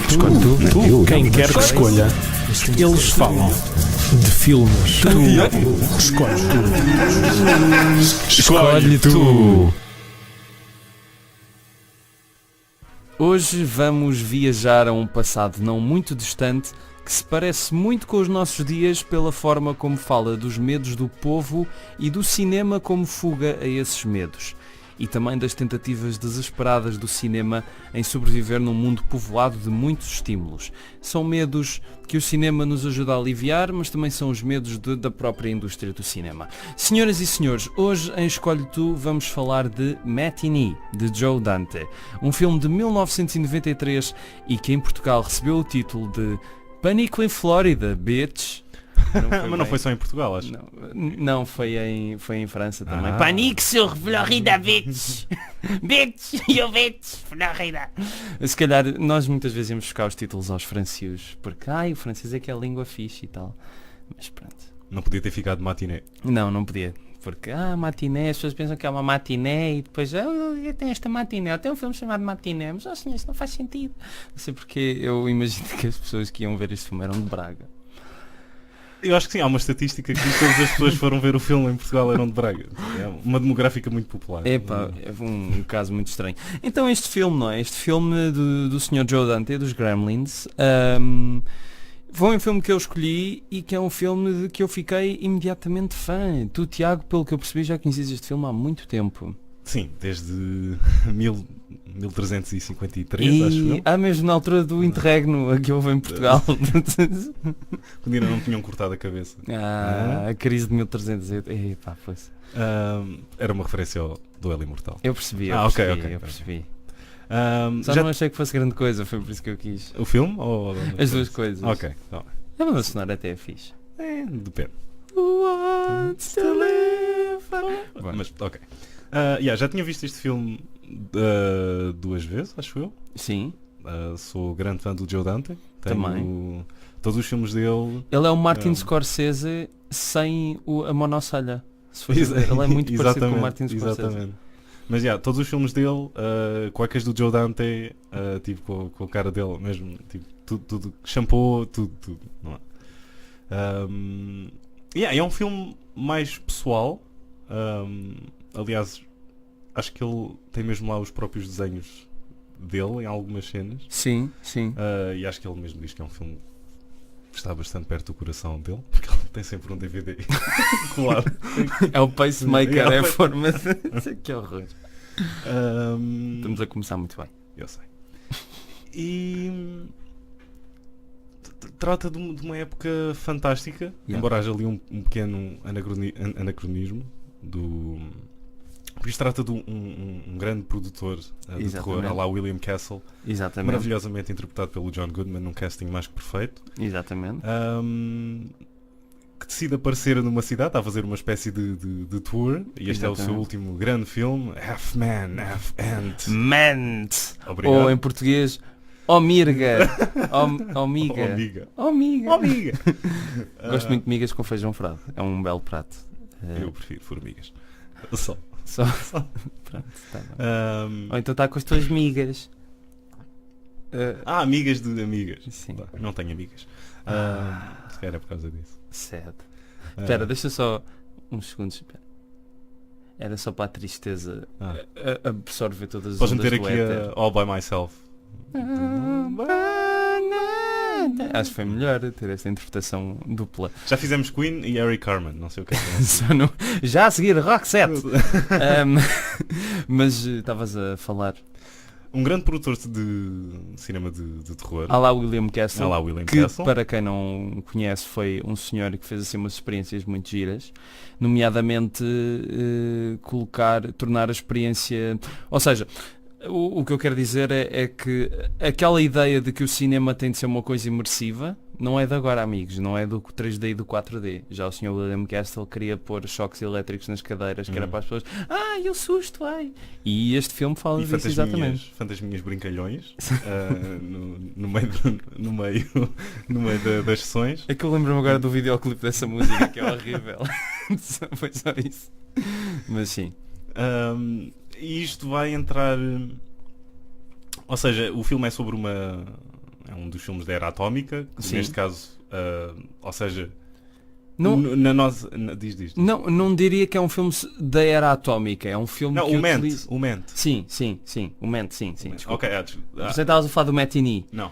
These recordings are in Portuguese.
Escolhe tu. Quem quer que escolha, eles falam de filmes. Tu escolhe tu. Escolhe tu. Hoje vamos viajar a um passado não muito distante que se parece muito com os nossos dias pela forma como fala dos medos do povo e do cinema como fuga a esses medos. E também das tentativas desesperadas do cinema em sobreviver num mundo povoado de muitos estímulos. São medos que o cinema nos ajuda a aliviar, mas também são os medos da própria indústria do cinema. Senhoras e senhores, hoje em Escolhe Tu vamos falar de Matinee, de Joe Dante. Um filme de 1993 e que em Portugal recebeu o título de Pânico em Flórida, bitch. Mas não foi só em Portugal, acho. Não, foi em França também. Panique sur Florida, bitch! Bitch, you bitch, Florida! Se calhar nós muitas vezes íamos buscar os títulos aos francês, porque o francês é que é a língua fixe e tal. Mas pronto. Não podia ter ficado matiné. Não podia. Porque, matiné, as pessoas pensam que é uma matiné e depois, tem esta matiné, tem um filme chamado Matiné, mas, senhor, isso não faz sentido. Não sei porque eu imagino que as pessoas que iam ver este filme eram de Braga. Eu acho que sim, há uma estatística que todas as pessoas que foram ver o filme em Portugal eram de Braga. É uma demográfica muito popular. É um caso muito estranho. Então este filme, não é? Este filme do Sr. Joe Dante, dos Gremlins, foi um filme que eu escolhi e que é um filme de que eu fiquei imediatamente fã. Tu, Tiago, pelo que eu percebi, já conheces este filme há muito tempo. Sim, desde 1353, acho eu. Mesmo na altura do interregno que houve em Portugal. Quando ainda não tinham cortado a cabeça. A crise de 1308. Era uma referência ao duelo imortal. Eu percebi. Ok. Percebi. Já não achei que fosse grande coisa, foi por isso que eu quis. O filme ou as duas coisas? Ok. Então. A banda sonora até é fixe. Depende. Mas, ok. Já tinha visto este filme 2 vezes, acho eu. Sim. Sou grande fã do Joe Dante. Também. Todos os filmes dele. Ele é o Martin Scorsese sem a monocelha. Ele é muito parecido com o Martin Scorsese. Exatamente. Mas todos os filmes dele, cuecas do Joe Dante, tipo com a cara dele mesmo, tipo, tudo shampoo, tudo. Não é? É um filme mais pessoal. Aliás, acho que ele tem mesmo lá os próprios desenhos dele em algumas cenas. Sim. E acho que ele mesmo diz que é um filme que está bastante perto do coração dele, porque ele tem sempre um DVD colado. É o pacemaker, é a forma de... Que horror. Estamos a começar muito bem. Eu sei. E trata de uma época fantástica, embora haja ali um pequeno anacronismo porque isto trata de um grande produtor de terror, à la William Castle. Exatamente. Maravilhosamente interpretado pelo John Goodman, num casting mais que perfeito. Exatamente. Que decide aparecer numa cidade, está a fazer uma espécie de tour, e este é o seu último grande filme, Half Man, Half Ant. Mant! Obrigado. Ou em português, Omirga. Omiga. Gosto muito de migas com feijão frado, é um belo prato. Eu prefiro formigas. Só. Pronto, tá bem. Ou então está com as tuas migas. Amigas de amigas. Sim. Não tenho amigas. Se calhar é por causa disso. Certo. Espera, deixa só uns segundos. Espera. Era só para a tristeza absorver todas as Podes ondas meter do aqui éter. All By Myself. Acho que foi melhor ter esta interpretação dupla. Já fizemos Queen e Eric Carmen, não sei o que é. Já a seguir Rock 7. Mas estavas a falar. Um grande produtor de cinema de terror. À la William Castle. Castle. Para quem não conhece, foi um senhor que fez assim umas experiências muito giras, nomeadamente tornar a experiência, ou seja, o que eu quero dizer é que aquela ideia de que o cinema tem de ser uma coisa imersiva não é de agora, amigos, não é do 3D e do 4D. Já o Sr. William Castle queria pôr choques elétricos nas cadeiras, que era para as pessoas, e o susto, E este filme fala disso exatamente. Fantasminhas brincalhões no meio das sessões. É que eu lembro-me agora do videoclipe dessa música, que é horrível. Foi só isso. Mas sim. E isto vai entrar... Ou seja, o filme é sobre um dos filmes da Era Atómica, Sim. neste caso, ou seja, Não, diz. não diria que é um filme da Era Atómica, é um filme Não, que o Ment, utiliza... o Ment. Sim, o Ment, sim, desculpa. Ok, Você estavas a falar do Matinee. não.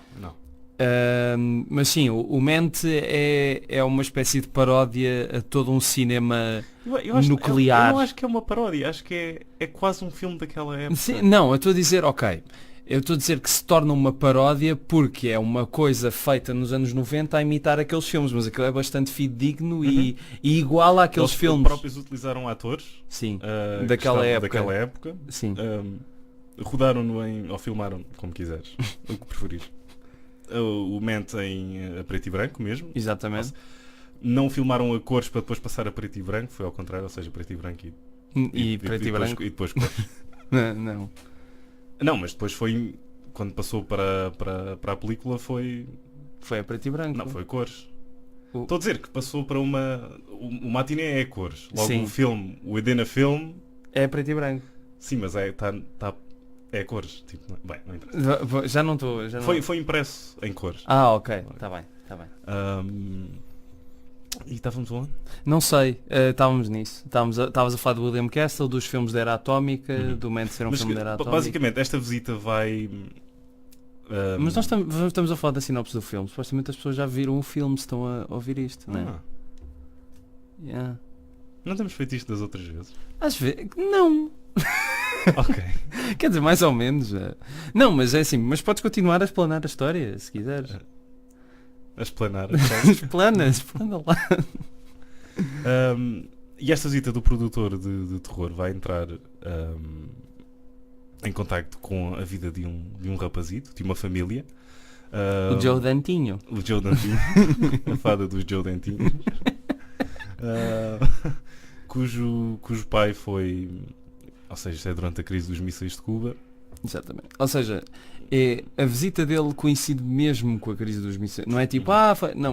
Mas sim, o Ment é uma espécie de paródia a todo um cinema nuclear. Eu não acho que é uma paródia, acho que é quase um filme daquela época. Sim, não, eu estou a dizer, ok. Eu estou a dizer que se torna uma paródia porque é uma coisa feita nos anos 90 a imitar aqueles filmes, mas aquilo é bastante fidedigno e igual àqueles Eles filmes. próprios utilizaram atores Sim, que daquela estavam época. daquela época. Sim. Rodaram-no ou filmaram, como quiseres, o que preferires. O Ment em a preto e branco mesmo. Exatamente. Não filmaram a cores para depois passar a preto e branco, foi ao contrário, ou seja, preto e branco E preto e branco? E depois cores. Não. Não, mas depois foi, quando passou para a película foi... Foi a preto e branco. Não, foi cores. O- Estou a dizer que passou para uma... O Matinee é cores. Logo Sim. o filme, o Edena Film, É preto e branco. sim, mas é cores. Tipo, bem, não interessa. Já não estou. Foi impresso em cores. Ok, está bem. E estávamos onde? Não sei, estávamos nisso. Estavas a falar do William Castle, dos filmes da Era Atómica, Uhum. do Ment ser um Mas filme da Era Atómica. basicamente esta visita vai... Mas nós estamos a falar da sinopse do filme. Supostamente as pessoas já viram o filme, se estão a ouvir isto, não é? Yeah. Não temos feito isto das outras vezes. Às vezes, não. Ok. Quer dizer, mais ou menos. Não, mas é assim, mas podes continuar a explanar a história, se quiseres. A explanar. Explana lá. E esta visita do produtor de terror vai entrar em contacto com a vida de um rapazito, de uma família. O Joe Dantinho. O Joe Dantinho. A fada dos Joe Dantinhos. Cujo pai foi... Ou seja, isto é durante a crise dos mísseis de Cuba. Exatamente. Ou seja, a visita dele coincide mesmo com a crise dos mísseis. Não é tipo,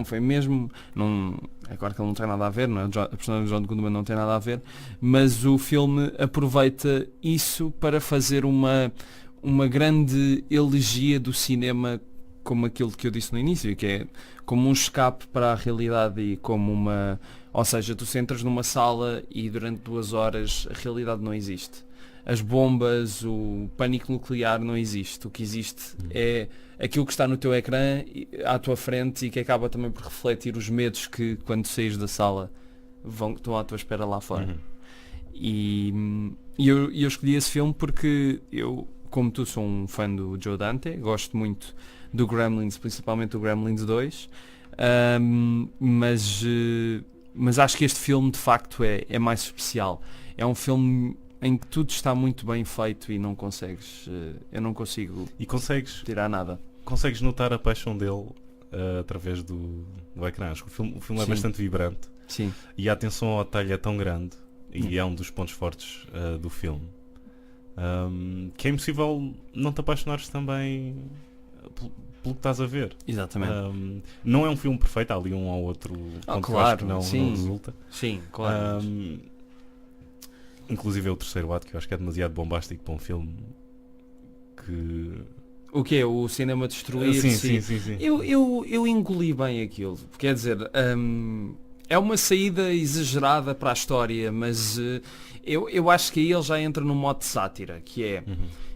foi mesmo... Não, é claro que ele não tem nada a ver, não é? A personagem de John Goodman não tem nada a ver, mas o filme aproveita isso para fazer uma grande elegia do cinema, como aquilo que eu disse no início, que é como um escape para a realidade e como uma... Ou seja, tu entras numa sala e durante 2 horas a realidade não existe. As bombas, o pânico nuclear não existe. O que existe é aquilo que está no teu ecrã, à tua frente, e que acaba também por refletir os medos que, quando saís da sala, estão à tua espera lá fora. E eu escolhi esse filme porque eu, como tu, sou um fã do Joe Dante, gosto muito do Gremlins, principalmente do Gremlins 2, mas acho que este filme de facto é mais especial. É um filme em que tudo está muito bem feito e não consegues, eu não consigo tirar nada. Consegues notar a paixão dele através do ecrã. Acho que o filme é Sim. bastante vibrante. Sim. E a atenção ao detalhe é tão grande, e é um dos pontos fortes do filme, que é impossível não te apaixonares também pelo que estás a ver. Exatamente. Não é um filme perfeito, há ali um ou outro ponto que eu acho que não resulta. Sim, claro. Inclusive é o terceiro ato, que eu acho que é demasiado bombástico para um filme que... O que é? O cinema destruir? Sim. Eu engoli bem aquilo. Quer dizer, é uma saída exagerada para a história, mas eu acho que aí ele já entra no modo de sátira, que é...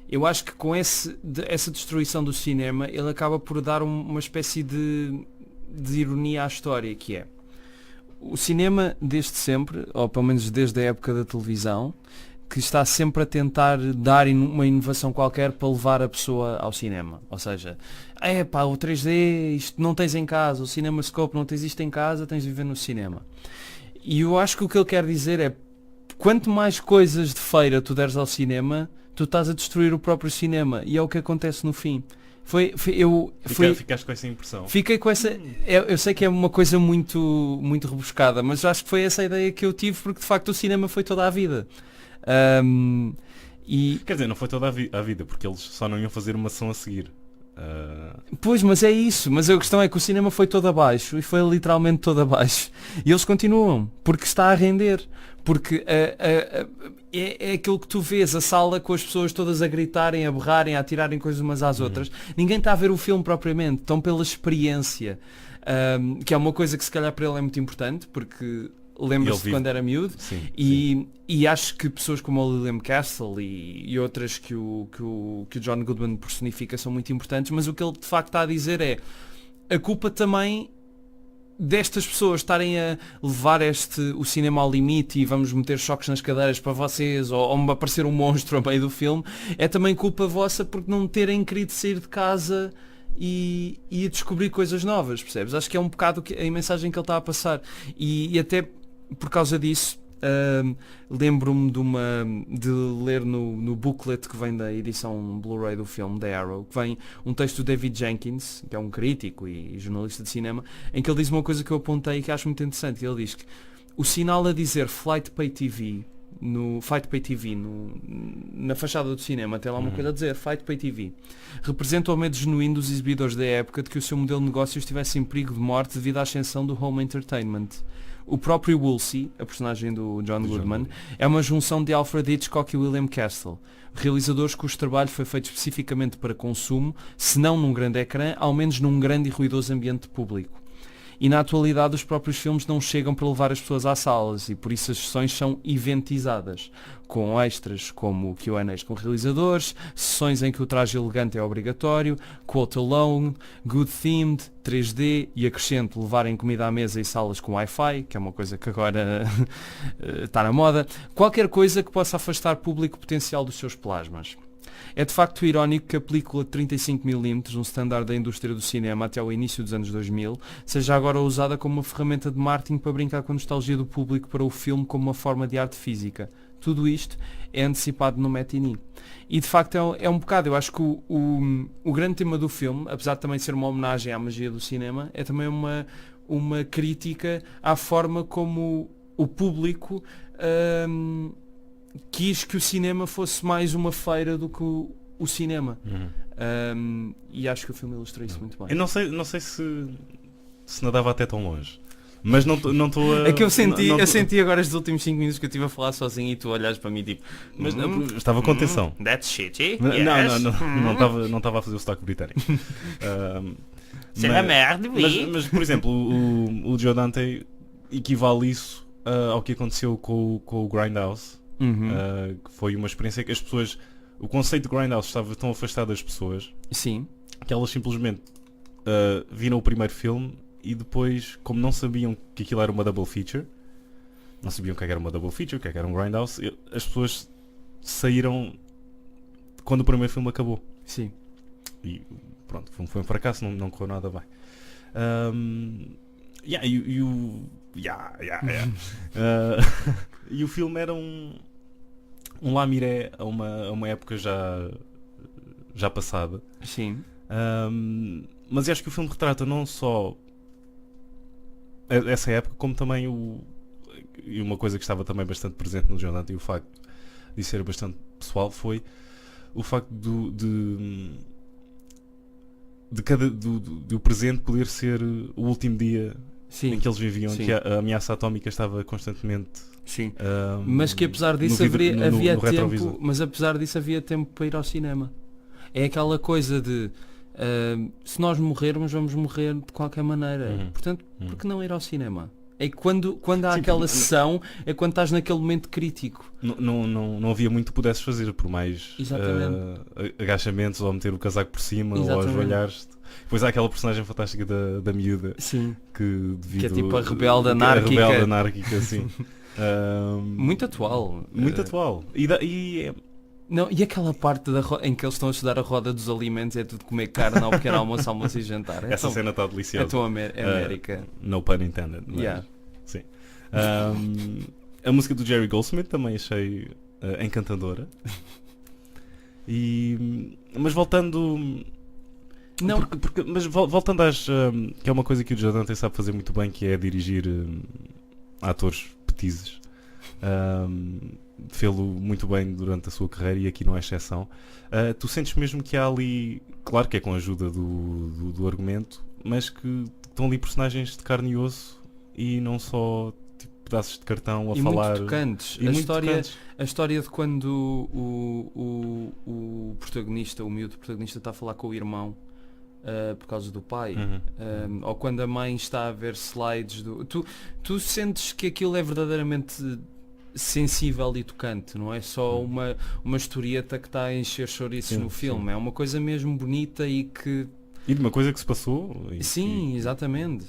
Eu acho que com essa destruição do cinema, ele acaba por dar uma espécie de ironia à história, que é... O cinema, desde sempre, ou pelo menos desde a época da televisão, que está sempre a tentar dar uma inovação qualquer para levar a pessoa ao cinema. Ou seja, o 3D, isto não tens em casa, o CinemaScope não tens isto em casa, tens de viver no cinema. E eu acho que o que ele quer dizer é, quanto mais coisas de feira tu deres ao cinema, tu estás a destruir o próprio cinema. E é o que acontece no fim. Ficaste com essa impressão. Fiquei com essa... Eu sei que é uma coisa muito, muito rebuscada, mas acho que foi essa a ideia que eu tive, porque de facto o cinema foi toda a vida. Quer dizer, não foi toda a vida, porque eles só não iam fazer uma ação a seguir. Pois, mas é isso. Mas a questão é que o cinema foi todo abaixo, e foi literalmente todo abaixo. E eles continuam, porque está a render. Porque é aquilo que tu vês, a sala com as pessoas todas a gritarem, a berrarem, a atirarem coisas umas às outras. Ninguém está a ver o filme propriamente, estão pela experiência. Que é uma coisa que se calhar para ele é muito importante, porque lembra-se de quando era miúdo. Sim, e acho que pessoas como o William Castle e outras que o John Goodman personifica são muito importantes, mas o que ele de facto está a dizer é a culpa também destas pessoas estarem a levar o cinema ao limite e vamos meter choques nas cadeiras para vocês ou aparecer um monstro ao meio do filme, é também culpa vossa porque não terem querido sair de casa e a descobrir coisas novas, percebes? Acho que é um bocado a mensagem que ele está a passar e até por causa disso lembro-me de ler no booklet que vem da edição Blu-ray do filme The Arrow, que vem um texto do David Jenkins, que é um crítico e jornalista de cinema, em que ele diz uma coisa que eu apontei e que acho muito interessante. Ele diz que o sinal a dizer Flight Pay TV na fachada do cinema, tem lá uma coisa a dizer Flight Pay TV, representa o medo genuíno dos exibidores da época de que o seu modelo de negócio estivesse em perigo de morte devido à ascensão do home entertainment. O próprio Woolsey, a personagem do John Goodman, é uma junção de Alfred Hitchcock e William Castle, realizadores cujo trabalho foi feito especificamente para consumo, se não num grande ecrã, ao menos num grande e ruidoso ambiente público. E na atualidade os próprios filmes não chegam para levar as pessoas às salas e por isso as sessões são eventizadas, com extras como Q&As com realizadores, sessões em que o traje elegante é obrigatório, quote alone, good themed, 3D e acrescento levarem comida à mesa e salas com Wi-Fi, que é uma coisa que agora está na moda, qualquer coisa que possa afastar público potencial dos seus plasmas. É de facto irónico que a película de 35mm, um standard da indústria do cinema até ao início dos anos 2000, seja agora usada como uma ferramenta de marketing para brincar com a nostalgia do público para o filme como uma forma de arte física. Tudo isto é antecipado no matinee. E de facto é um bocado, eu acho que o grande tema do filme, apesar de também ser uma homenagem à magia do cinema, é também uma crítica à forma como o público quis que o cinema fosse mais uma feira do que o cinema. E acho que o filme ilustra isso muito bem. Eu não sei se nadava até tão longe. Mas não estou a... É que eu senti agora estes últimos 5 minutos que eu estive a falar sozinho e tu olhas para mim tipo... Mas estava com atenção. That's shitty. Não estava a fazer o sotaque britânico. C'est la merde, oui. Mas, por exemplo, o Joe Dante equivale isso ao que aconteceu com o Grindhouse. Que foi uma experiência que as pessoas... O conceito de Grindhouse estava tão afastado das pessoas. Sim. Que elas simplesmente viram o primeiro filme e depois, como não sabiam que aquilo era uma double feature, não sabiam o que era uma double feature, o que era um Grindhouse, as pessoas saíram quando o primeiro filme acabou. Sim. E pronto, o filme foi um fracasso, não correu nada bem. E o filme era um lamiré a uma época já passada. Sim. Mas eu acho que o filme retrata não só essa época, como também e uma coisa que estava também bastante presente no Joe Dante, e o facto de ser bastante pessoal, foi o facto de o presente poder ser o último dia. Sim. Em que eles viviam, sim. Que a ameaça atómica estava constantemente. Sim. Mas que apesar disso havia tempo. Mas apesar disso havia tempo para ir ao cinema. É aquela coisa de se nós morrermos, vamos morrer de qualquer maneira. Portanto, por que não ir ao cinema? É quando há aquela sessão, é quando estás naquele momento crítico. Não havia muito que pudesses fazer, por mais agachamentos, ou meter o casaco por cima, ou ajoelhares-te. Depois há aquela personagem fantástica da miúda. Sim. Que é tipo a rebelde anárquica. A rebelde anárquica, sim. Muito atual. Muito atual. E aquela parte em que eles estão a estudar a roda dos alimentos, é tudo comer carne ao pequeno almoço, almoço e jantar. Essa cena está deliciosa. É tão América. No pun intended. Mas, sim. A música do Jerry Goldsmith também achei encantadora. Mas voltando... Não. Mas voltando às... que é uma coisa que o Joe Dante sabe fazer muito bem, que é dirigir atores petizes. fê-lo muito bem durante a sua carreira e aqui não é exceção. Tu sentes mesmo que há ali, claro que é com a ajuda do argumento, mas que estão ali personagens de carne e osso e não só tipo, pedaços de cartão a e falar. Muito tocantes. E muito tocantes. A história de quando o protagonista, o miúdo protagonista, está a falar com o irmão por causa do pai, ou quando a mãe está a ver slides tu sentes que aquilo é verdadeiramente sensível e tocante, não é só uma historieta que está a encher chouriços no filme, é uma coisa mesmo bonita e de uma coisa que se passou. Sim, exatamente.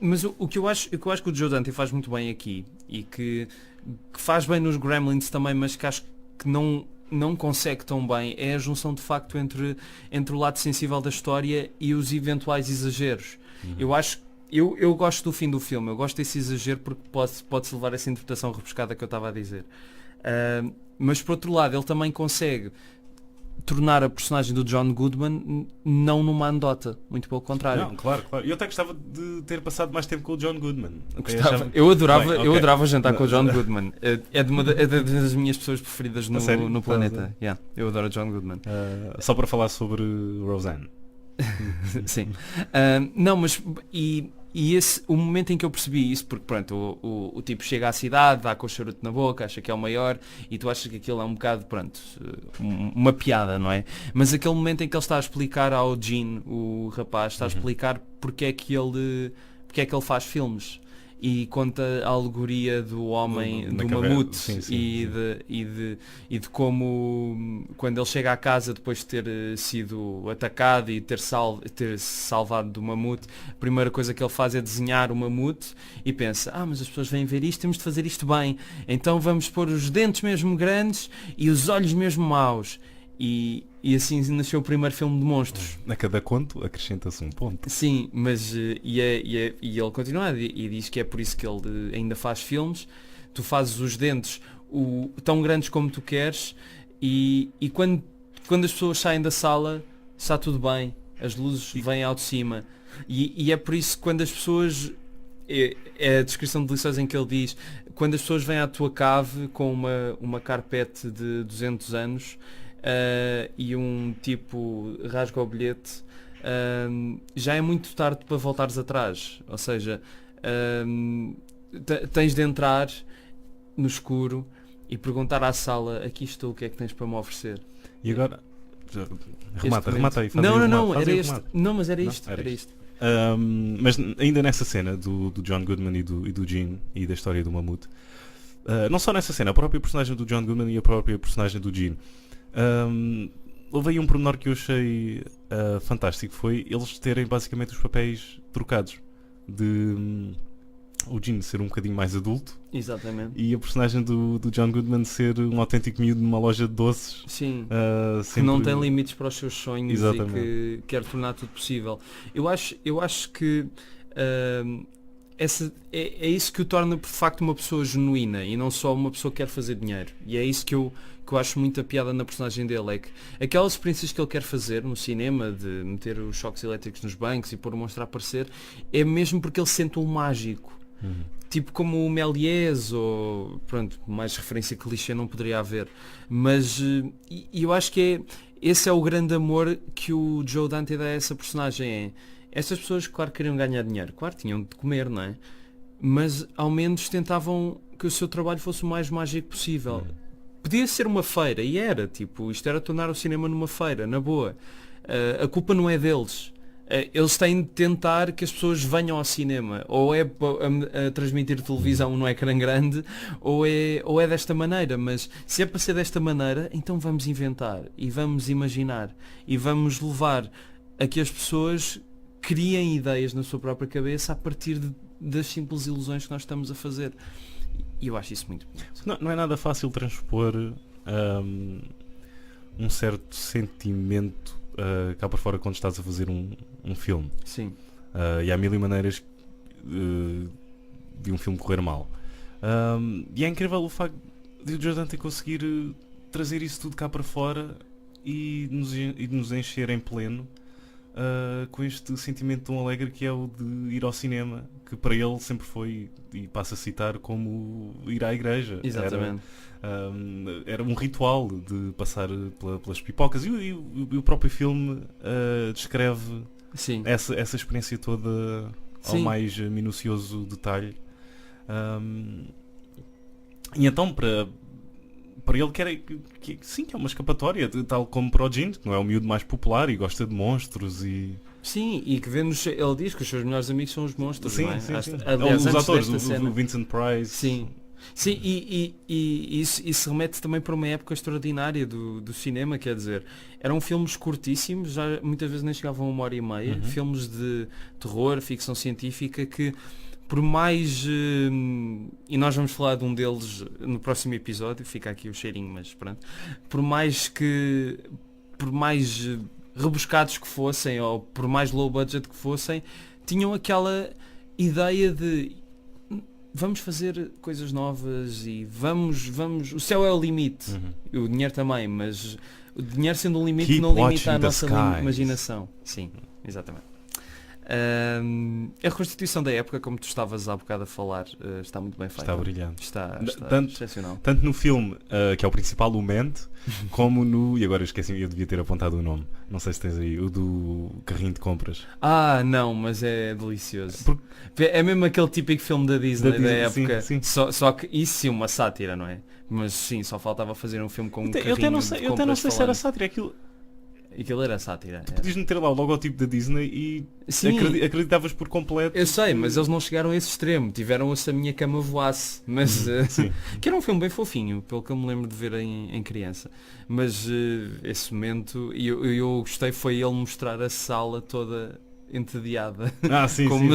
Mas o que eu acho que o Joe Dante faz muito bem aqui e que faz bem nos Gremlins também, mas que acho que não consegue tão bem, é a junção de facto entre o lado sensível da história e os eventuais exageros. Eu gosto do fim do filme, eu gosto desse exagero porque pode-se levar essa interpretação rebuscada que eu estava a dizer. Mas por outro lado, ele também consegue tornar a personagem do John Goodman não numa anedota, muito pelo contrário. Não, claro. Eu até gostava de ter passado mais tempo com o John Goodman. Eu adorava jantar com o John Goodman. É das minhas pessoas preferidas no planeta. Eu adoro o John Goodman. Só para falar sobre Roseanne. Sim. Não, mas o momento em que eu percebi isso, porque pronto, o tipo chega à cidade, dá com o charuto na boca, acha que é o maior e tu achas que aquilo é um bocado, pronto, uma piada, não é? Mas aquele momento em que ele está a explicar ao Gene, o rapaz, está a explicar porque é que ele faz filmes e conta a alegoria do homem, do mamute e de como quando ele chega à casa depois de ter sido atacado e ter salvado do mamute, a primeira coisa que ele faz é desenhar o mamute e pensa, mas as pessoas vêm ver isto, temos de fazer isto bem, então vamos pôr os dentes mesmo grandes e os olhos mesmo maus. E assim nasceu o primeiro filme de monstros. A cada conto acrescenta-se um ponto. Sim, mas e ele continua e diz que é por isso que ele ainda faz filmes. Tu fazes os dentes tão grandes como tu queres e quando as pessoas saem da sala está tudo bem, as luzes vêm ao de cima e é por isso que quando as pessoas é a descrição deliciosa em que ele diz quando as pessoas vêm à tua cave com uma carpete de 200 anos e um tipo rasga o bilhete, já é muito tarde para voltares atrás, ou seja, tens de entrar no escuro e perguntar à sala, aqui estou, o que é que tens para me oferecer? E agora remata aí. Mas era isto. Mas ainda nessa cena do John Goodman e do Gene e da história do mamute, não só nessa cena, a própria personagem do John Goodman e a própria personagem do Gene, houve aí um pormenor que eu achei fantástico, foi eles terem basicamente os papéis trocados, de o Gene ser um bocadinho mais adulto. Exatamente. E a personagem do John Goodman ser um autêntico miúdo numa loja de doces. Sim, sempre... que não tem limites para os seus sonhos. Exatamente. E que quer tornar tudo possível. Eu acho que é isso que o torna de facto uma pessoa genuína e não só uma pessoa que quer fazer dinheiro. E é isso que eu acho muita piada na personagem dele, é que aquelas experiências que ele quer fazer no cinema, de meter os choques elétricos nos bancos e pôr o monstro a aparecer, é mesmo porque ele sente um mágico. Tipo como o Méliès, ou pronto, mais referência que clichê não poderia haver, mas eu acho que esse é o grande amor que o Joe Dante dá a essa personagem. Estas pessoas, claro, queriam ganhar dinheiro, claro, tinham de comer, não é? Mas ao menos tentavam que o seu trabalho fosse o mais mágico possível. Podia ser uma feira, e era, tipo, isto era tornar o cinema numa feira, na boa. A culpa não é deles. Eles têm de tentar que as pessoas venham ao cinema, ou é a transmitir televisão no ecrã grande, ou é desta maneira, mas se é para ser desta maneira, então vamos inventar, e vamos imaginar, e vamos levar a que as pessoas criem ideias na sua própria cabeça a partir das simples ilusões que nós estamos a fazer. E eu acho isso muito bonito. Não é nada fácil transpor um certo sentimento cá para fora quando estás a fazer um filme. Sim. E há mil e maneiras de um filme correr mal. E é incrível o facto de o Joe Dante conseguir trazer isso tudo cá para fora e nos encher em pleno com este sentimento tão alegre que é o de ir ao cinema, que para ele sempre foi, e passo a citar, como ir à igreja. Exatamente. Era um ritual de passar pelas pipocas, e o próprio filme descreve Sim. essa experiência toda ao mais minucioso detalhe. E então para ele que é uma escapatória, tal como para o Gene, que não é o miúdo mais popular e gosta de monstros e... Sim, e que vê-nos, ele diz que os seus melhores amigos são os monstros, Sim, não é? sim. Aliás, os atores, cena, o Vincent Price. Sim. Sim, e isso remete também para uma época extraordinária do cinema, quer dizer, eram filmes curtíssimos, já muitas vezes nem chegavam a 1h30, filmes de terror, ficção científica, que por mais, e nós vamos falar de um deles no próximo episódio, fica aqui o cheirinho, mas pronto, por mais rebuscados que fossem, ou por mais low budget que fossem, tinham aquela ideia de vamos fazer coisas novas e vamos, o céu é o limite, o dinheiro também, mas o dinheiro sendo um limite não limita a nossa imaginação. Sim, exatamente. A reconstituição da época, como tu estavas há bocado a falar, está muito bem feita. Está brilhante. Está excepcional. Tanto no filme, que é o principal, o Mente, como no... E agora eu esqueci, eu devia ter apontado o nome. Não sei se tens aí, o do carrinho de compras. Não, mas é delicioso. É mesmo aquele típico filme da Disney da época. Sim. Só que isso sim, uma sátira, não é? Mas sim, só faltava fazer um filme com um carrinho de compras. Eu até não sei se era sátira, Aquilo era sátira. Tu podias meter lá o logotipo da Disney e acreditavas por completo. Eu sei, mas eles não chegaram a esse extremo. Tiveram a minha cama voasse. Mas que era um filme bem fofinho, pelo que eu me lembro de ver em criança. Mas esse momento, e eu gostei, foi ele mostrar a sala toda entediada. Como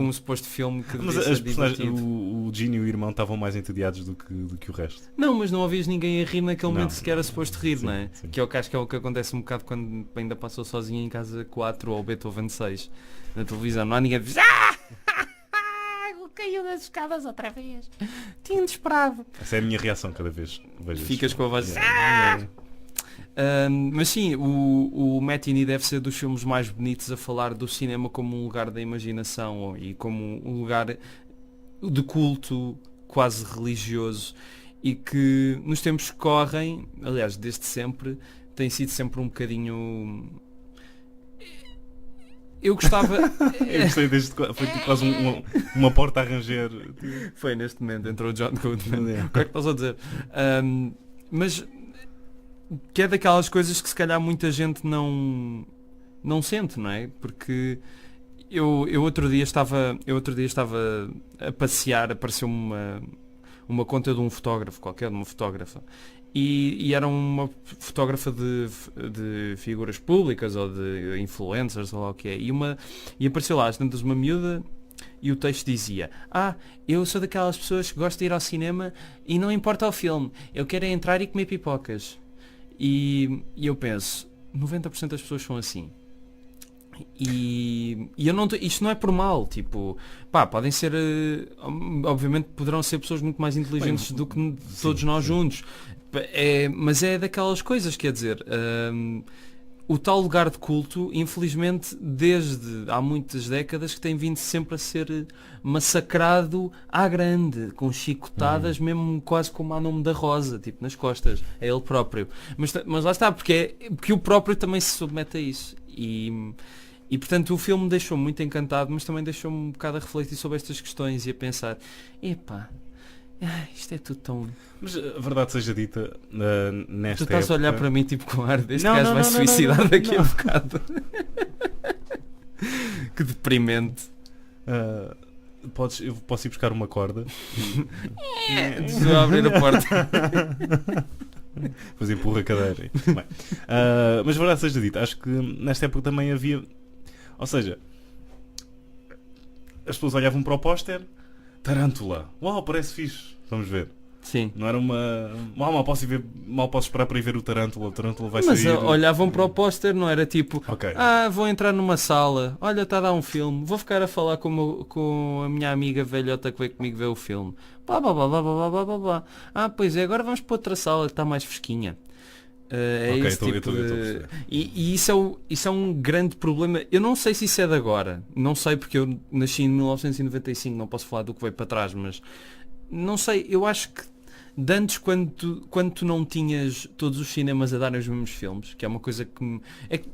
um suposto filme que mas as personagens, o Gene e o irmão estavam mais entediados do que o resto. Não, mas não ouvias ninguém a rir naquele momento sequer era suposto rir, não é? Sim. Que eu acho que é o que acontece um bocado quando ainda passou sozinho em casa 4 ou Beethoven 6 na televisão. Não há ninguém a dizer caiu das escadas outra vez. Tinha esperado. Essa é a minha reação cada vez. Ficas com a voz. Mas sim, o Matinee deve ser dos filmes mais bonitos a falar do cinema como um lugar da imaginação e como um lugar de culto quase religioso e que nos tempos que correm, aliás desde sempre, tem sido sempre um bocadinho... Eu gostava... Eu gostei foi tipo quase uma porta a ranger. Foi neste momento, entrou o John Goodman. O que é que estás a dizer? Mas... que é daquelas coisas que se calhar muita gente não sente, não é? Porque eu outro dia estava a passear, apareceu-me uma conta de um fotógrafo qualquer, de uma fotógrafa, e era uma fotógrafa de figuras públicas ou de influencers ou lá o que é, e apareceu lá às tantas uma miúda. E o texto dizia, eu sou daquelas pessoas que gostam de ir ao cinema e não importa o filme, eu quero é entrar e comer pipocas. E eu penso, 90% das pessoas são assim. E eu não, isto não é por mal, tipo, podem ser, obviamente poderão ser pessoas muito mais inteligentes do que todos nós juntos. Mas é daquelas coisas, quer dizer, o tal lugar de culto, infelizmente, desde há muitas décadas que tem vindo sempre a ser massacrado à grande, com chicotadas, mesmo quase como há nome da Rosa, tipo nas costas, é ele próprio. Mas lá está, porque o próprio também se submete a isso. E portanto o filme deixou-me muito encantado, mas também deixou-me um bocado a refletir sobre estas questões e a pensar, isto é tudo tão... Mas a verdade seja dita, nesta Tu estás época... a olhar para mim tipo com ar deste gajo vai se suicidar daqui a bocado. Que deprimente. Eu posso ir buscar uma corda. Vou abrir a porta. Depois empurra a cadeira. Bem, mas a verdade seja dita, acho que nesta época também havia... Ou seja, as pessoas olhavam para o póster, Tarântula, uau, parece fixe, vamos ver. Sim. Não era uma... Mal posso esperar para ir ver o Tarântula vai mas sair... Mas olhavam para o póster, não era tipo, okay. Vou entrar numa sala, olha, está a dar um filme, vou ficar a falar com a minha amiga velhota que veio comigo ver o filme. Pois é, agora vamos para outra sala que está mais fresquinha. É Ok, esse eu tipo estou a de... perceber. E isso é um grande problema. Eu não sei se isso é de agora. Não sei porque eu nasci em 1995, não posso falar do que veio para trás, mas não sei, eu acho que de antes, quando tu não tinhas todos os cinemas a darem os mesmos filmes, que é uma coisa que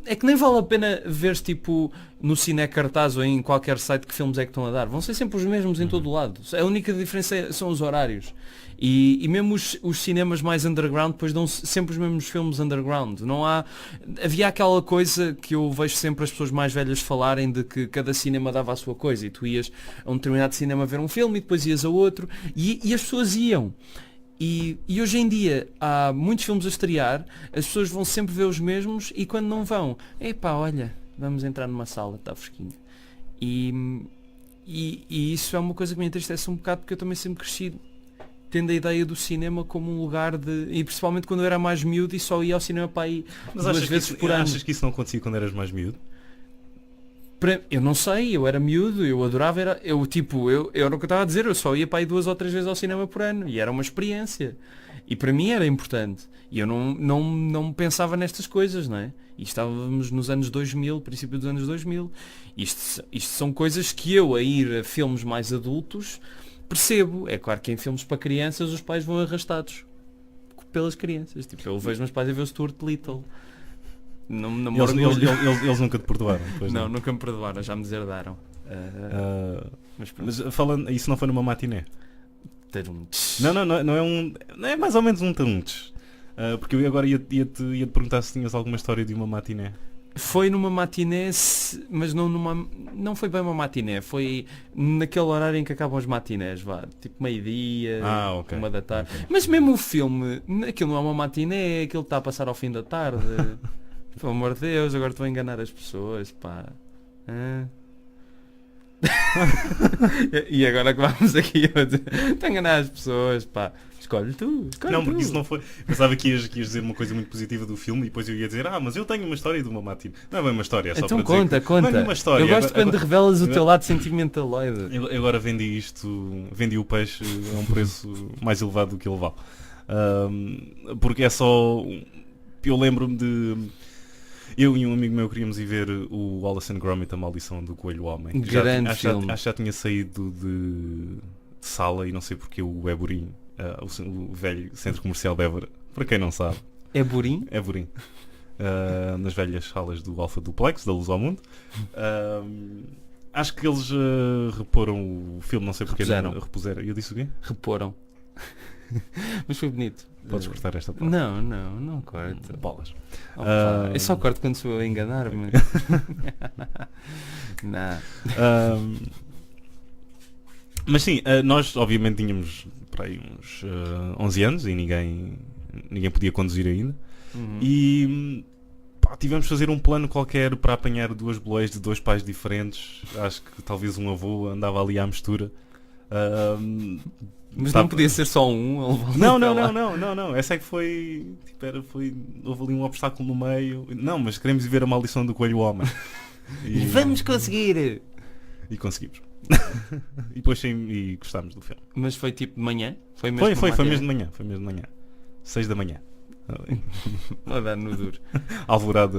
é que nem vale a pena ver tipo no Cine Cartaz ou em qualquer site que filmes é que estão a dar. Vão ser sempre os mesmos em todo o lado. A única diferença são os horários. E mesmo os cinemas mais underground depois dão sempre os mesmos filmes underground. Não há... Havia aquela coisa que eu vejo sempre as pessoas mais velhas falarem de que cada cinema dava a sua coisa e tu ias a um determinado cinema ver um filme e depois ias a outro e as pessoas iam. E hoje em dia há muitos filmes a estrear, as pessoas vão sempre ver os mesmos e quando não vão, epá, olha, vamos entrar numa sala, está fresquinho. E isso é uma coisa que me entristece um bocado porque eu também sempre cresci tendo a ideia do cinema como um lugar de... E principalmente quando eu era mais miúdo e só ia ao cinema para aí duas vezes por ano. Achas que isso não acontecia quando eras mais miúdo? Eu não sei, eu era miúdo, eu adorava, eu era o que eu estava a dizer, eu só ia para aí 2 ou 3 vezes ao cinema por ano e era uma experiência. E para mim era importante. E eu não pensava nestas coisas, não é? E estávamos nos anos 2000, princípio dos anos 2000. Isto são coisas que eu, a ir a filmes mais adultos, percebo. É claro que em filmes para crianças os pais vão arrastados pelas crianças. Tipo, eu vejo meus pais a ver o Stuart Little. Eles nunca te perdoaram. Não, nunca me perdoaram, já me deserdaram. Mas falando, isso não foi numa matiné? Um... Não é um. Não é mais ou menos um tantos. Porque eu agora ia-te perguntar se tinhas alguma história de uma matiné. Foi numa matiné, mas não foi bem uma matiné, foi naquele horário em que acabam os matinés, vá, tipo meio-dia, okay. 1 da tarde. Okay. Mas mesmo o filme, aquilo não é uma matiné, aquilo está a passar ao fim da tarde. Pelo amor de Deus, agora estou a enganar as pessoas, pá. E agora que vamos aqui estou a enganar as pessoas, pá. Escolhe tu. Não, porque isso não foi. Pensava que ias dizer uma coisa muito positiva do filme e depois eu ia dizer, mas eu tenho uma história de uma matina. Não é bem uma história, é só então para dizer conta. Não é uma história. Eu gosto quando revelas o teu lado sentimentaloide. Eu agora vendi o peixe a um preço mais elevado do que ele vale. Porque é só... Eu lembro-me de... Eu e um amigo meu queríamos ir ver o Wallace and Gromit, A Maldição do Coelho Homem. Grande filme. Acho que já tinha saído de sala e não sei porque o Éborim, o velho centro comercial de Évora, para quem não sabe. Éborim? Éborim. Nas velhas salas do Alfa Duplex, da Luz ao Mundo. Acho que eles reporam o filme, não sei porque. Repuseram. Eu disse o quê? Reporam. Mas foi bonito. Podes cortar esta parte? Não corto. Bolas. Eu só corto quando sou a enganar-me. Não. Mas sim, nós obviamente tínhamos para aí uns 11 anos e ninguém podia conduzir ainda. E tivemos de fazer um plano qualquer para apanhar 2 boleias de 2 pais diferentes. Acho que talvez um avô andava ali à mistura. Mas não podia ser só um? Não. Essa é que foi. Houve ali um obstáculo no meio. Não, mas queremos ver A Maldição do Coelho Homem. E vamos conseguir! E conseguimos. E depois e gostámos do filme. Mas foi tipo de manhã? Foi mesmo de manhã. Foi mesmo de manhã. 6 da manhã. A dar no duro. Alvorada.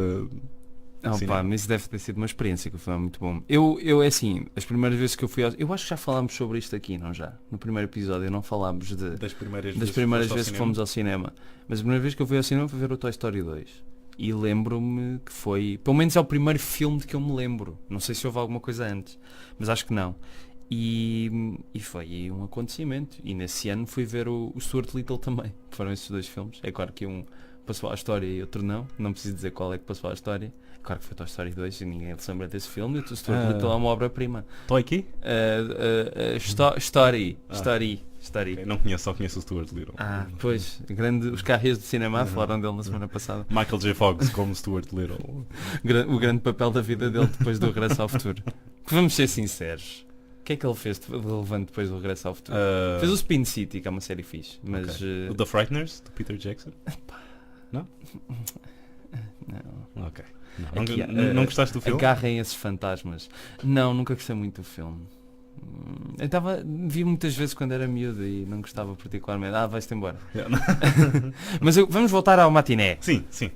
Mas isso deve ter sido uma experiência que foi muito bom. Eu é assim, as primeiras vezes que eu fui eu acho que já falámos sobre isto aqui, não já? No primeiro episódio não falámos das primeiras vezes que fomos ao cinema. Mas a primeira vez que eu fui ao cinema foi ver o Toy Story 2. E lembro-me que foi, pelo menos é o primeiro filme de que eu me lembro. Não sei se houve alguma coisa antes, mas acho que não. E foi um acontecimento. E nesse ano fui ver o Stuart Little também. Foram esses 2 filmes. É claro que um passou à história e outro não. Não preciso dizer qual é que passou à história. Claro que foi Toy Story 2 e ninguém se lembra desse filme. O Stuart Little é uma obra-prima. Toy aqui? Story. Okay, não conheço, só conheço o Stuart Little. Pois, os carros de cinema falaram dele na semana passada. Michael J. Fox como Stuart Little. O grande papel da vida dele depois do Regresso ao Futuro. Vamos ser sinceros. O que é que ele fez de relevante depois do Regresso ao Futuro? Fez o Spin City, que é uma série fixe. Mas, o The Frighteners, do Peter Jackson? Não? Não. Ok. Não gostaste do filme? Agarrem esses fantasmas. Não, nunca gostei muito do filme. Vi muitas vezes quando era miúdo e não gostava particularmente. Vais-te embora. Yeah. Mas vamos voltar ao matiné. Sim, sim.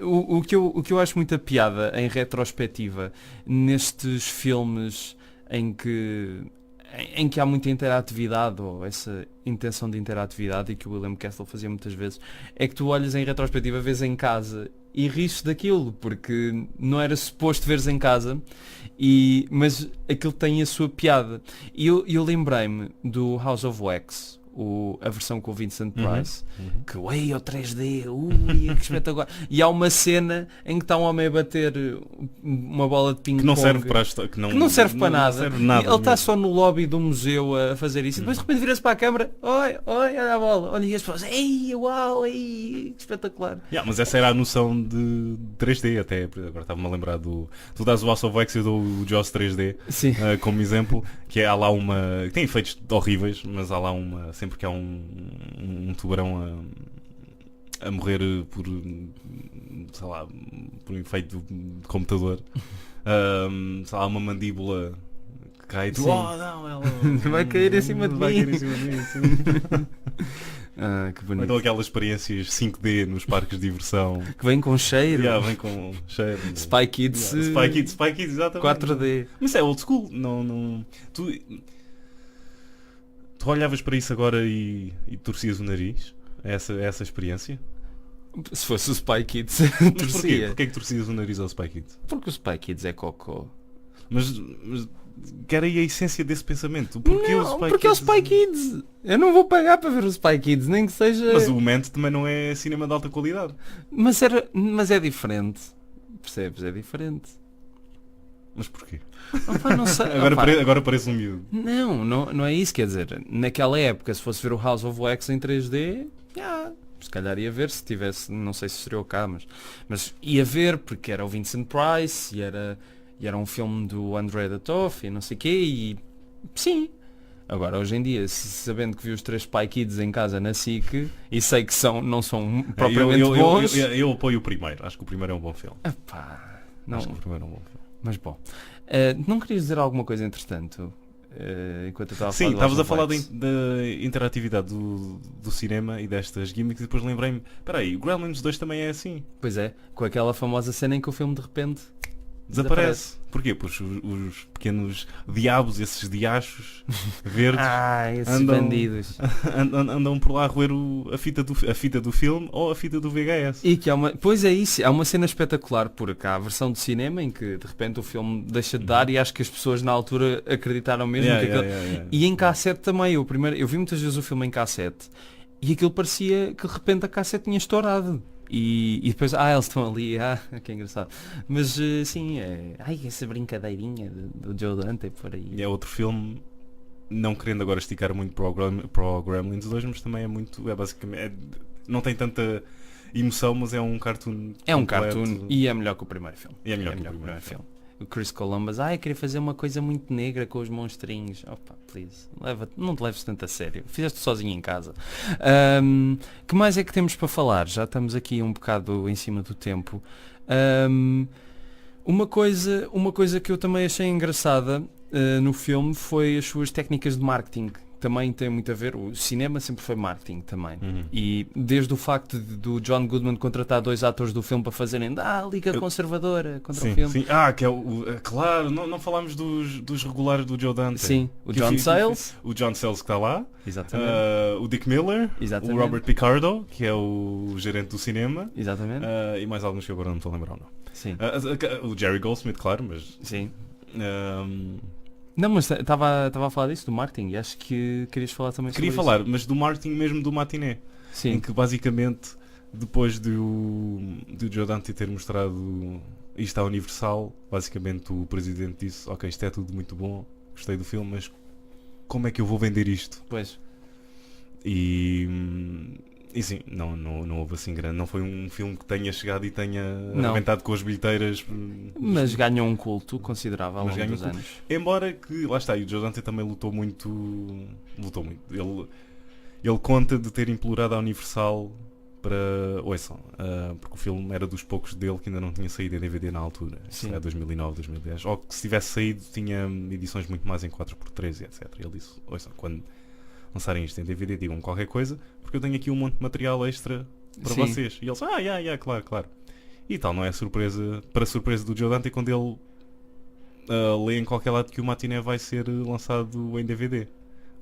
O que eu acho muita piada em retrospectiva nestes filmes em que há muita interatividade, ou essa intenção de interatividade, e que o William Castle fazia muitas vezes, é que tu olhas em retrospectiva, vês em casa e rires daquilo, porque não era suposto veres em casa, mas aquilo tem a sua piada. E eu lembrei-me do House of Wax, a versão com o Vincent Price, que o 3D, que espetacular. E há uma cena em que está um homem a bater uma bola de ping-pong que não serve para que não serve para nada. Serve nada. Ele está só no lobby do museu a fazer isso, e depois de repente vira-se para a câmara, olha a bola, olha, e as pessoas, uau, que espetacular. Mas essa era a noção de 3D até. Agora estava-me a lembrar tu dás o House of Wax e eu dou o Jaws 3D como exemplo, que há lá que tem efeitos horríveis, mas há lá sempre que há um tubarão a morrer por, sei lá, por um efeito de computador, sei lá, uma mandíbula que cai, não, ela vai cair em cima de mim. Que bonito. Então aquelas experiências 5D nos parques de diversão que vem com cheiro. Vem com cheiro. Spy Kids, Spy Kids, exatamente. 4D. Mas é old school. Não. Tu olhavas para isso agora e torcias o nariz? Essa experiência? Se fosse o Spy Kids, mas porquê? Porquê que torcias o nariz ao Spy Kids? Porque o Spy Kids é cocô. Mas que era aí a essência desse pensamento? Porque é o Spy Kids. Eu não vou pagar para ver o Spy Kids, nem que seja... Mas o Ment também não é cinema de alta qualidade. Mas é diferente. Percebes? É diferente. Mas porquê? Não sei. Agora parece um miúdo. Não é isso, quer dizer, naquela época, se fosse ver o House of Wax em 3D, se calhar ia ver, se tivesse, não sei se seria o cá, mas ia ver, porque era o Vincent Price e era um filme do André Datoff e não sei o quê, e sim. Agora, hoje em dia, sabendo que vi os 3 Spy Kids em casa na SIC, e sei que não são propriamente bons... Eu apoio o primeiro. Acho que o primeiro é um bom filme. Acho que o primeiro é um bom filme. Mas bom, não querias dizer alguma coisa entretanto? Enquanto eu estava a falar. Sim, estavas a falar da interatividade do cinema e destas gimmicks, e depois lembrei-me, peraí, o Gremlins 2 também é assim. Pois é, com aquela famosa cena em que o filme de repente desaparece. Porquê? Pois os pequenos diabos, esses diachos verdes, esses bandidos andam por lá a roer a fita do filme ou a fita do VHS. E que pois é isso, há uma cena espetacular, porque há a versão de cinema em que de repente o filme deixa de dar, e acho que as pessoas na altura acreditaram mesmo E em cassete também, eu vi muitas vezes o filme em cassete e aquilo parecia que de repente a cassete tinha estourado. E depois, eles estão ali, que engraçado. Mas sim, essa brincadeirinha do Joe Dante por aí. É outro filme, não querendo agora esticar muito para o Gremlins 2, mas também é basicamente, não tem tanta emoção, mas é um cartoon. É um cartoon e é melhor que o primeiro filme. É melhor que o primeiro filme. O Chris Columbus, eu queria fazer uma coisa muito negra com os monstrinhos. Please, não te leves tanto a sério. Fizeste sozinho em casa. Que mais é que temos para falar? Já estamos aqui um bocado em cima do tempo. Uma coisa que eu também achei engraçada no filme foi as suas técnicas de marketing. Também tem muito a ver, o cinema sempre foi marketing também. E desde o facto do John Goodman contratar 2 atores do filme para fazerem Liga Conservadora contra o filme. Sim. Que é claro, não falámos dos regulares do Joe Dante. Sim, o John Sayles. O John Sayles que está lá. Exatamente. O Dick Miller. Exatamente. O Robert Picardo, que é o gerente do cinema. Exatamente. E mais alguns que agora não estou a lembrar, não. Sim. O Jerry Goldsmith, claro, mas... Sim. Não, mas estava a falar disso, do marketing, e acho que querias falar também sobre isso. Queria falar, mas do marketing mesmo do matiné. Sim. Em que basicamente, depois do Joe Dante ter mostrado isto à Universal, basicamente o presidente disse, ok, isto é tudo muito bom, gostei do filme, mas como é que eu vou vender isto? Pois. E sim, não houve assim grande. Não foi um filme que tenha chegado e tenha arrebentado com as bilheteiras. Mas ganhou um culto considerável ao longo dos anos. Embora que, lá está, e o Joe Dante também lutou muito. Ele conta de ter implorado à Universal para... Ouçam, porque o filme era dos poucos dele que ainda não tinha saído em DVD na altura. Isso é 2009, 2010. Ou que se tivesse saído tinha edições muito mais em 4x3 e etc. Ele disse, ouçam, quando lançarem isto em DVD digam qualquer coisa, porque eu tenho aqui um monte de material extra para vocês. E eles, claro. E tal, não é surpresa, para surpresa do Joe Dante, quando ele lê em qualquer lado que o Matiné vai ser lançado em DVD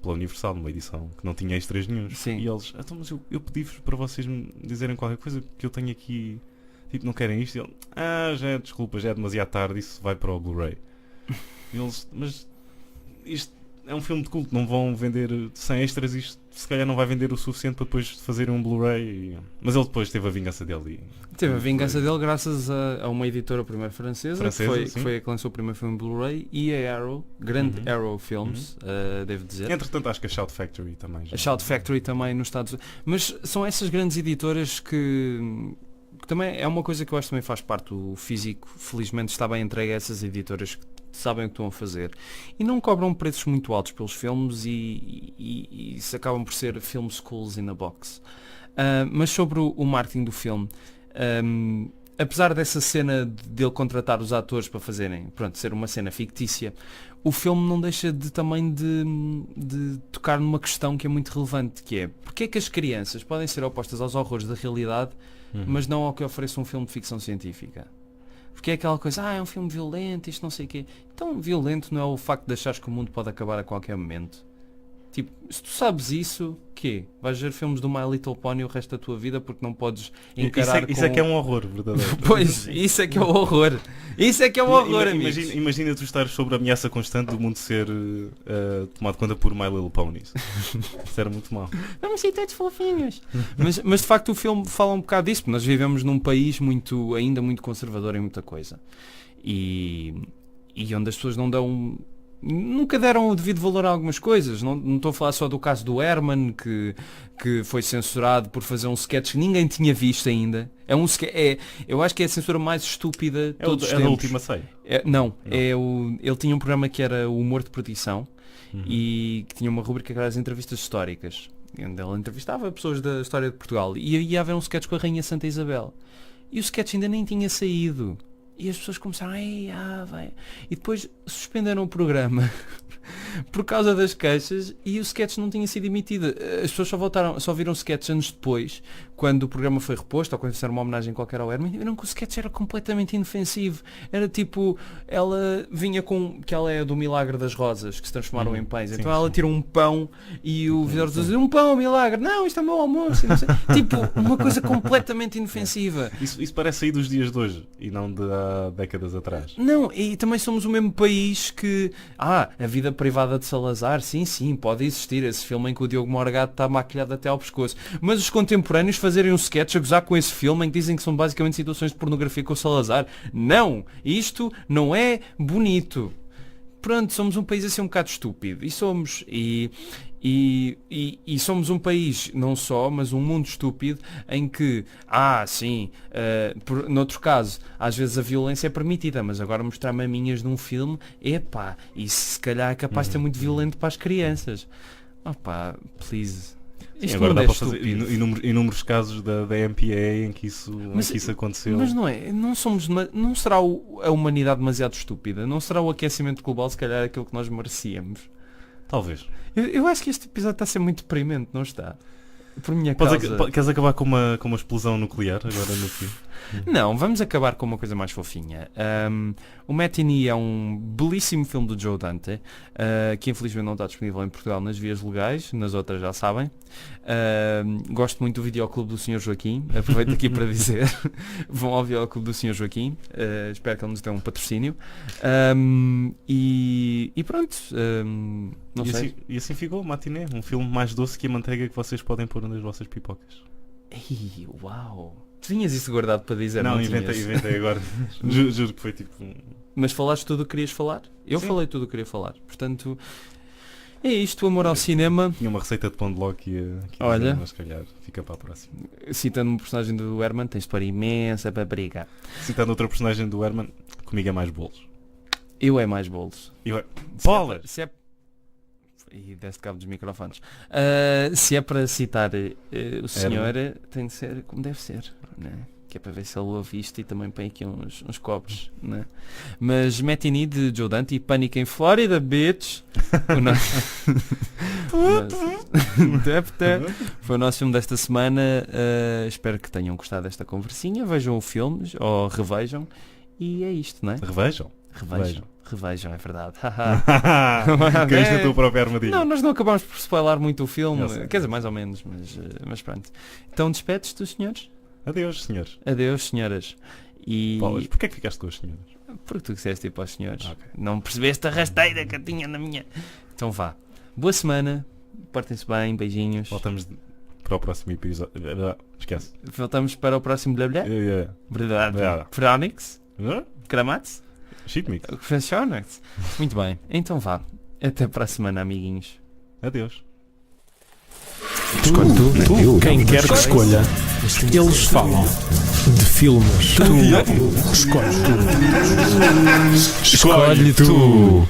pela Universal, numa edição que não tinha extras nenhum. E eles, então, mas eu pedi-vos para vocês me dizerem qualquer coisa que eu tenho aqui, tipo, não querem isto? E ele, desculpa, já é demasiado tarde, isso vai para o Blu-ray. E eles, mas isto é um filme de culto, não vão vender sem extras, isto se calhar não vai vender o suficiente para depois fazer um Blu-ray. Mas ele depois teve a vingança dele. Teve a vingança dele graças a uma editora primeiro francesa que foi a que lançou o primeiro filme Blu-ray, e a Arrow, grande Arrow Films, devo dizer. Entretanto, acho que a Shout Factory também. A Shout Factory também nos Estados Unidos. Mas são essas grandes editoras que também é uma coisa que eu acho que também faz parte. O físico, felizmente, está bem entregue a essas editoras que sabem o que estão a fazer e não cobram preços muito altos pelos filmes e isso acabam por ser film schools in a box. Mas sobre o marketing do filme, apesar dessa cena dele contratar os atores para fazerem, ser uma cena fictícia, o filme não deixa também de tocar numa questão que é muito relevante, que é porque é que as crianças podem ser opostas aos horrores da realidade, mas não ao que oferece um filme de ficção científica. Porque é aquela coisa, é um filme violento, isto não sei o quê. Então, violento não é o facto de achares que o mundo pode acabar a qualquer momento. Tipo, se tu sabes isso, quê? Vais ver filmes do My Little Pony o resto da tua vida porque não podes encarar isso é que é um horror, verdadeiro. Pois, isso é que é o horror. Isso é que é um horror, imagina tu estar sob a ameaça constante do mundo ser tomado conta por My Little Ponies. Isso era muito mau. Vamos ser todos fofinhos. mas de facto o filme fala um bocado disso, porque nós vivemos num país ainda muito conservador em muita coisa. E onde as pessoas nunca deram o devido valor a algumas coisas. Não estou a falar só do caso do Herman, que foi censurado por fazer um sketch que ninguém tinha visto ainda. Eu acho que é a censura mais estúpida de todos os tempos. Da Última Ceia? Ele tinha um programa que era o Humor de Perdição e que tinha uma rubrica que era as entrevistas históricas, onde ele entrevistava pessoas da história de Portugal e ia haver um sketch com a Rainha Santa Isabel. E o sketch ainda nem tinha saído. E as pessoas começaram, vai. E depois suspenderam o programa por causa das queixas e o sketch não tinha sido emitido. As pessoas só viram o sketch anos depois, quando o programa foi reposto, ou quando fizeram uma homenagem qualquer ao Herman, e viram que o sketch era completamente inofensivo. Era tipo, ela vinha que ela é do Milagre das Rosas, que se transformaram em pães. Então ela tira um pão e o vidor diz, um pão, milagre. Não, isto é o meu almoço. Não sei. Tipo, uma coisa completamente inofensiva. Isso parece sair dos dias de hoje e não de há décadas atrás. Não, e também somos o mesmo país que a vida privada de Salazar, sim, pode existir esse filme em que o Diogo Morgado está maquilhado até ao pescoço, mas os contemporâneos fazerem um sketch a gozar com esse filme em que dizem que são basicamente situações de pornografia com o Salazar, não, isto não é bonito. Pronto, somos um país assim um bocado estúpido e somos e somos um país, não só, mas um mundo estúpido em que, noutro caso, às vezes a violência é permitida, mas agora mostrar maminhas num filme, isso se calhar é capaz de ser muito violento para as crianças. Please. Sim, agora dá para fazer inúmeros casos da MPA em que isso aconteceu. Mas não será a humanidade demasiado estúpida? Não será o aquecimento global se calhar aquilo que nós merecíamos? Talvez. Eu acho que este episódio está a ser muito deprimente, não está? Por minha causa. Queres acabar com uma explosão nuclear agora no fim? Não, vamos acabar com uma coisa mais fofinha. O Matinee é um belíssimo filme do Joe Dante, que infelizmente não está disponível em Portugal nas vias legais, nas outras já sabem. Gosto muito do Videoclube do Sr. Joaquim, aproveito aqui para dizer, vão ao Videoclube do Sr. Joaquim, espero que ele nos dê um patrocínio. E pronto, não sei. Assim ficou o Matinee, um filme mais doce que a manteiga que vocês podem pôr nas vossas pipocas. Ei, uau! Tu tinhas isso guardado para dizer? Não, inventei agora. Juro que foi tipo... Mas falaste tudo o que querias falar? Eu falei tudo o que queria falar. Portanto, é isto, o amor ao cinema. Tinha uma receita de pão de ló que olha, dizer, mas se calhar fica para a próxima. Citando um personagem do Herman, tens de pôr imensa paprika. Citando outra personagem do Herman, comigo é mais bolos. Eu é mais bolos. Bolas! Se é... E deste cabo dos microfones. Se é para citar o senhor, tem de ser como deve ser, né? Que é para ver se ele ouve isto e também põe aqui uns copos, né? Mas Matinee de Joe Dante e Pânico em Flórida, bitch! Foi o nosso filme desta semana. Espero que tenham gostado desta conversinha. Vejam o filme ou revejam. E é isto, não é? Revejam, é verdade. Caíste a tua própria armadilha. Não, nós não acabamos por spoiler muito o filme. Quer dizer, mais ou menos, mas pronto. Então despedes dos senhores? Adeus, senhores. Adeus, senhoras. E... Bolas, porquê é que ficaste com as senhoras? Porque tu disseste ir para os senhores. Okay. Não percebeste a rasteira que eu tinha na minha... Então vá. Boa semana. Portem-se bem. Beijinhos. Voltamos para o próximo episódio. Esquece. Voltamos para o próximo blá blá. Verdade. Pronix. Kramatz. Shitmix. Muito bem. Então vá. Até para a semana, amiguinhos. Adeus. Escolhe tu. Quem quer que escolha. Eles falam de filmes. Tu escolhe tu. Escolhe tu.